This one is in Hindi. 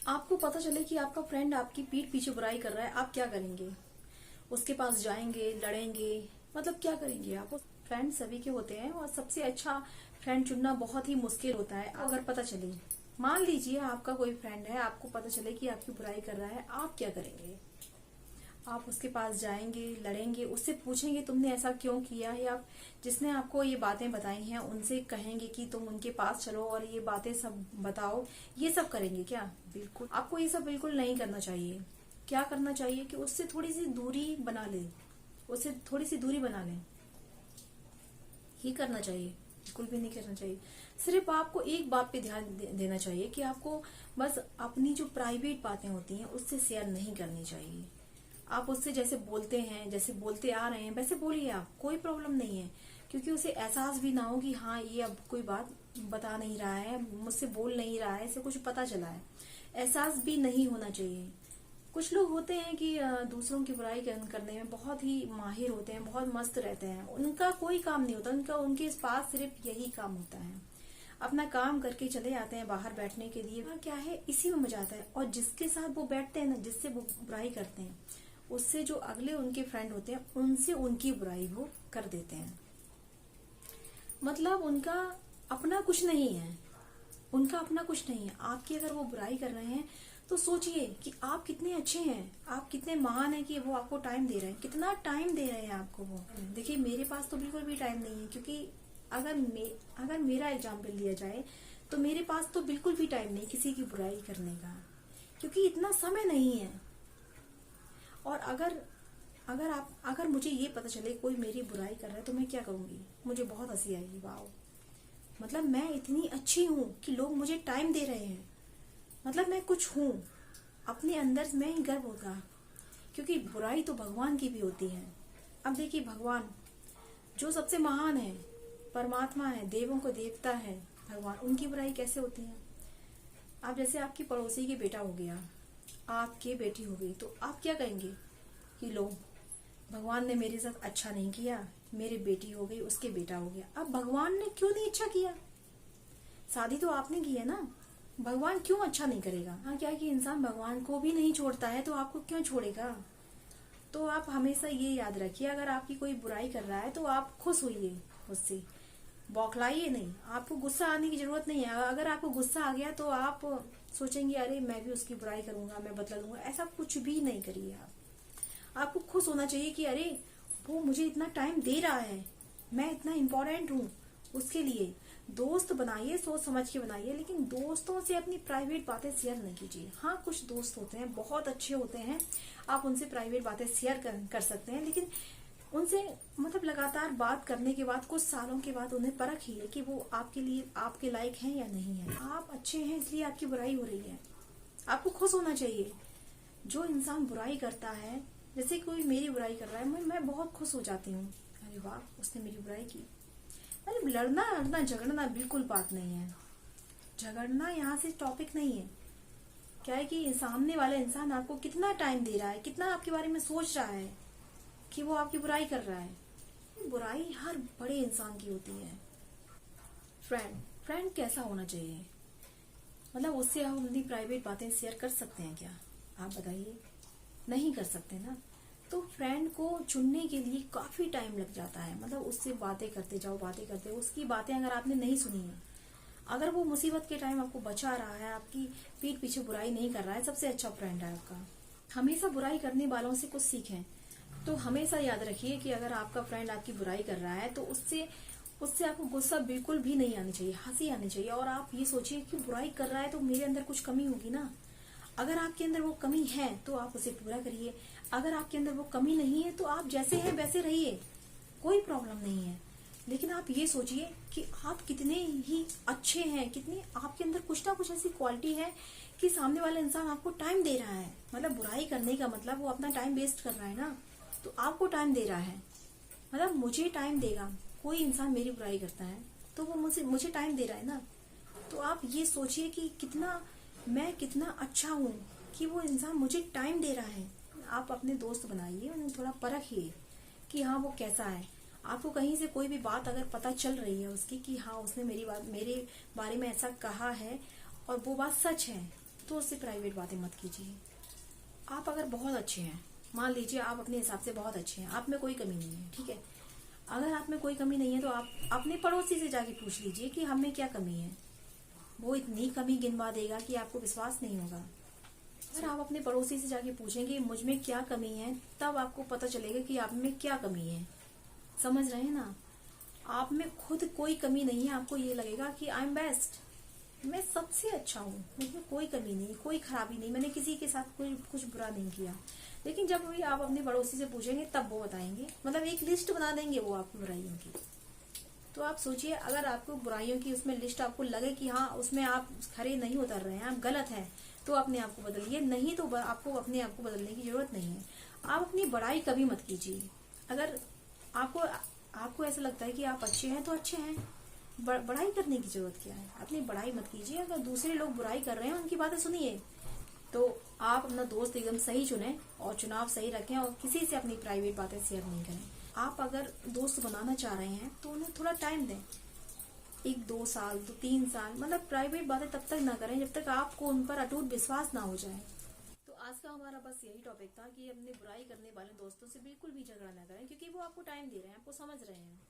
आपको पता चले कि आपका फ्रेंड आपकी पीठ पीछे बुराई कर रहा है, आप क्या करेंगे? उसके पास जाएंगे, लड़ेंगे? मतलब क्या करेंगे आप? फ्रेंड सभी के होते हैं और सबसे अच्छा फ्रेंड चुनना बहुत ही मुश्किल होता है। अगर पता चले, मान लीजिए आपका कोई फ्रेंड है, आपको पता चले कि आपकी बुराई कर रहा है, आप क्या करेंगे? आप उसके पास जाएंगे, लड़ेंगे, उससे पूछेंगे तुमने ऐसा क्यों किया, या जिसने आपको ये बातें बताई हैं उनसे कहेंगे कि तुम उनके पास चलो और ये बातें सब बताओ? ये सब करेंगे क्या? बिल्कुल आपको ये सब बिल्कुल नहीं करना चाहिए। क्या करना चाहिए कि उससे थोड़ी सी दूरी बना ले, उससे थोड़ी सी दूरी बना ले, ही करना चाहिए। बिल्कुल भी नहीं करना चाहिए। सिर्फ आपको एक बात पे ध्यान देना चाहिए कि आपको बस अपनी जो प्राइवेट बातें होती हैं उससे शेयर नहीं करनी चाहिए। आप उससे जैसे बोलते हैं, जैसे बोलते आ रहे हैं, वैसे बोलिए, आप कोई प्रॉब्लम नहीं है। क्योंकि उसे एहसास भी ना हो कि हाँ ये अब कोई बात बता नहीं रहा है, मुझसे बोल नहीं रहा है, इसे कुछ पता चला है। एहसास भी नहीं होना चाहिए। कुछ लोग होते हैं कि दूसरों की बुराई करने में बहुत ही माहिर होते हैं, बहुत मस्त रहते हैं, उनका कोई काम नहीं होता, उनके पास सिर्फ यही काम होता है, अपना काम करके चले आते हैं बाहर बैठने के लिए। क्या है, इसी में मजा आता है। और जिसके साथ वो बैठते हैं ना, जिससे वो बुराई करते हैं, उससे जो अगले उनके फ्रेंड होते हैं उनसे उनकी बुराई वो कर देते हैं। मतलब उनका अपना कुछ नहीं है, उनका अपना कुछ नहीं है। आपकी अगर वो बुराई कर रहे हैं तो सोचिए कि आप कितने अच्छे हैं, आप कितने महान हैं कि वो आपको टाइम दे रहे हैं। कितना टाइम दे रहे हैं आपको वो। देखिए मेरे पास तो बिल्कुल भी टाइम नहीं है, क्योंकि अगर मेरा एग्जाम्पल लिया जाए तो मेरे पास तो बिल्कुल भी टाइम नहीं किसी की बुराई करने का, क्योंकि इतना समय नहीं है। और अगर मुझे ये पता चले कोई मेरी बुराई कर रहा है तो मैं क्या करूंगी? मुझे बहुत हंसी आएगी। वाओ, मतलब मैं इतनी अच्छी हूं कि लोग मुझे टाइम दे रहे हैं, मतलब मैं कुछ हूं। अपने अंदर में ही गर्व होगा, क्योंकि बुराई तो भगवान की भी होती है। अब देखिए, भगवान जो सबसे महान है, परमात्मा है, देवों को देवता है भगवान, उनकी बुराई कैसे होती है? अब जैसे आपकी पड़ोसी की बेटा हो गया, आपकी बेटी हो गई, तो आप क्या कहेंगे कि लो, भगवान ने मेरे साथ अच्छा नहीं किया, मेरी बेटी हो गई, उसके बेटा हो गया। अब भगवान ने क्यों नहीं अच्छा किया? शादी तो आपने की है ना, भगवान क्यों अच्छा नहीं करेगा? हाँ, क्या है कि इंसान भगवान को भी नहीं छोड़ता है तो आपको क्यों छोड़ेगा? तो आप हमेशा ये याद रखिए, अगर आपकी कोई बुराई कर रहा है तो आप खुश होइए उससे, बौखलाइए नहीं। आपको गुस्सा आने की जरूरत नहीं है। अगर आपको गुस्सा आ गया तो आप सोचेंगे अरे मैं भी उसकी बुराई करूंगा, मैं बदला लूंगा, ऐसा कुछ भी नहीं करिए। आपको खुश होना चाहिए कि अरे वो मुझे इतना टाइम दे रहा है, मैं इतना इम्पोर्टेंट हूँ उसके लिए। दोस्त बनाइए, सोच समझ के बनाइए, लेकिन दोस्तों से अपनी प्राइवेट बातें शेयर नहीं कीजिए। हाँ, कुछ दोस्त होते हैं बहुत अच्छे होते हैं, आप उनसे प्राइवेट बातें शेयर कर सकते हैं, लेकिन उनसे मतलब लगातार बात करने के बाद कुछ सालों के बाद उन्हें परखिए कि वो आपके लिए आपके लायक हैं या नहीं है। आप अच्छे हैं इसलिए आपकी बुराई हो रही है, आपको खुश होना चाहिए। जो इंसान बुराई करता है, जैसे कोई मेरी बुराई कर रहा है, मैं बहुत खुश हो जाती हूँ, अरे वाह उसने मेरी बुराई की। मतलब लड़ना झगड़ना बिल्कुल बात नहीं है, झगड़ना यहाँ से टॉपिक नहीं है। क्या है कि सामने वाला इंसान आपको कितना टाइम दे रहा है, कितना आपके बारे में सोच रहा है कि वो आपकी बुराई कर रहा है। बुराई हर बड़े इंसान की होती है। फ्रेंड कैसा होना चाहिए? मतलब उससे हम अपनी प्राइवेट बातें शेयर कर सकते हैं क्या? आप बताइए, नहीं कर सकते ना। तो फ्रेंड को चुनने के लिए काफी टाइम लग जाता है। मतलब उससे बातें करते जाओ, बातें करते, उसकी बातें अगर आपने नहीं सुनी है, अगर वो मुसीबत के टाइम आपको बचा रहा है, आपकी पीठ पीछे बुराई नहीं कर रहा है, सबसे अच्छा फ्रेंड है आपका। हमेशा बुराई करने वालों से कुछ सीखें। तो हमेशा याद रखिए कि अगर आपका फ्रेंड आपकी बुराई कर रहा है तो उससे उससे आपको गुस्सा बिल्कुल भी नहीं आनी चाहिए, हंसी आनी चाहिए। और आप ये सोचिए कि बुराई कर रहा है तो मेरे अंदर कुछ कमी होगी ना। अगर आपके अंदर वो कमी है तो आप उसे पूरा करिए। अगर आपके अंदर वो कमी नहीं है तो आप जैसे हैं वैसे रहिए, कोई प्रॉब्लम नहीं है। लेकिन आप ये सोचिए कि आप कितने ही अच्छे हैं, कितने आपके अंदर कुछ ना कुछ ऐसी क्वालिटी है कि सामने वाला इंसान आपको टाइम दे रहा है। मतलब बुराई करने का मतलब वो अपना टाइम वेस्ट कर रहा है ना, तो आपको टाइम दे रहा है। मतलब मुझे टाइम देगा, कोई इंसान मेरी बुराई करता है तो वो मुझे टाइम दे रहा है ना। तो आप ये सोचिए कि मैं कितना अच्छा हूँ कि वो इंसान मुझे टाइम दे रहा है। आप अपने दोस्त बनाइए, उन्हें थोड़ा परखिए कि हाँ वो कैसा है। आपको कहीं से कोई भी बात अगर पता चल रही है उसकी कि हाँ उसने मेरे बारे में ऐसा कहा है और वो बात सच है, तो उससे प्राइवेट बातें मत कीजिए। आप अगर बहुत अच्छे हैं, मान लीजिए आप अपने हिसाब से बहुत अच्छे हैं, आप में कोई कमी नहीं है, ठीक है। अगर आप में कोई कमी नहीं है तो आप अपने पड़ोसी से जाके पूछ लीजिए कि हम में क्या कमी है। वो इतनी कमी गिनवा देगा कि आपको विश्वास नहीं होगा। अगर आप अपने पड़ोसी से जाके पूछेंगे मुझ में क्या कमी है, तब आपको पता चलेगा कि आप में क्या कमी है। समझ रहे हैं ना? आप में खुद कोई कमी नहीं है, आपको ये लगेगा कि आई एम बेस्ट, मैं सबसे अच्छा हूँ, मुझमें कोई कमी नहीं, कोई खराबी नहीं, मैंने किसी के साथ कोई कुछ बुरा नहीं किया। लेकिन जब भी आप अपने पड़ोसी से पूछेंगे तब वो बताएंगे, मतलब एक लिस्ट बना देंगे वो आपको बुराइयों की। तो आप सोचिए, अगर आपको बुराइयों की उसमें लिस्ट आपको लगे कि हाँ उसमें आप खरे नहीं उतर रहे हैं, आप गलत हैं, तो अपने आप को बदलिए, नहीं तो आपको अपने आप को बदलने की जरूरत नहीं है। आप अपनी बड़ाई कभी मत कीजिए। अगर आपको ऐसा लगता है कि आप अच्छे हैं तो अच्छे हैं, बड़ाई करने की जरूरत क्या है? अपनी बड़ाई मत कीजिए। अगर दूसरे लोग बुराई कर रहे हैं उनकी बातें सुनिए, तो आप अपना दोस्त एकदम सही चुनें और चुनाव सही रखें और किसी से अपनी प्राइवेट बातें शेयर नहीं करें। आप अगर दोस्त बनाना चाह रहे हैं तो उन्हें थोड़ा टाइम दें, 1-2 साल, 3 साल, मतलब प्राइवेट बातें तब तक ना करें जब तक आपको उन पर अटूट विश्वास ना हो जाए। तो आज का हमारा बस यही टॉपिक था कि अपनी बुराई करने वाले दोस्तों से बिल्कुल भी झगड़ा ना करें, क्योंकि वो आपको टाइम दे रहे हैं, आपको समझ रहे हैं।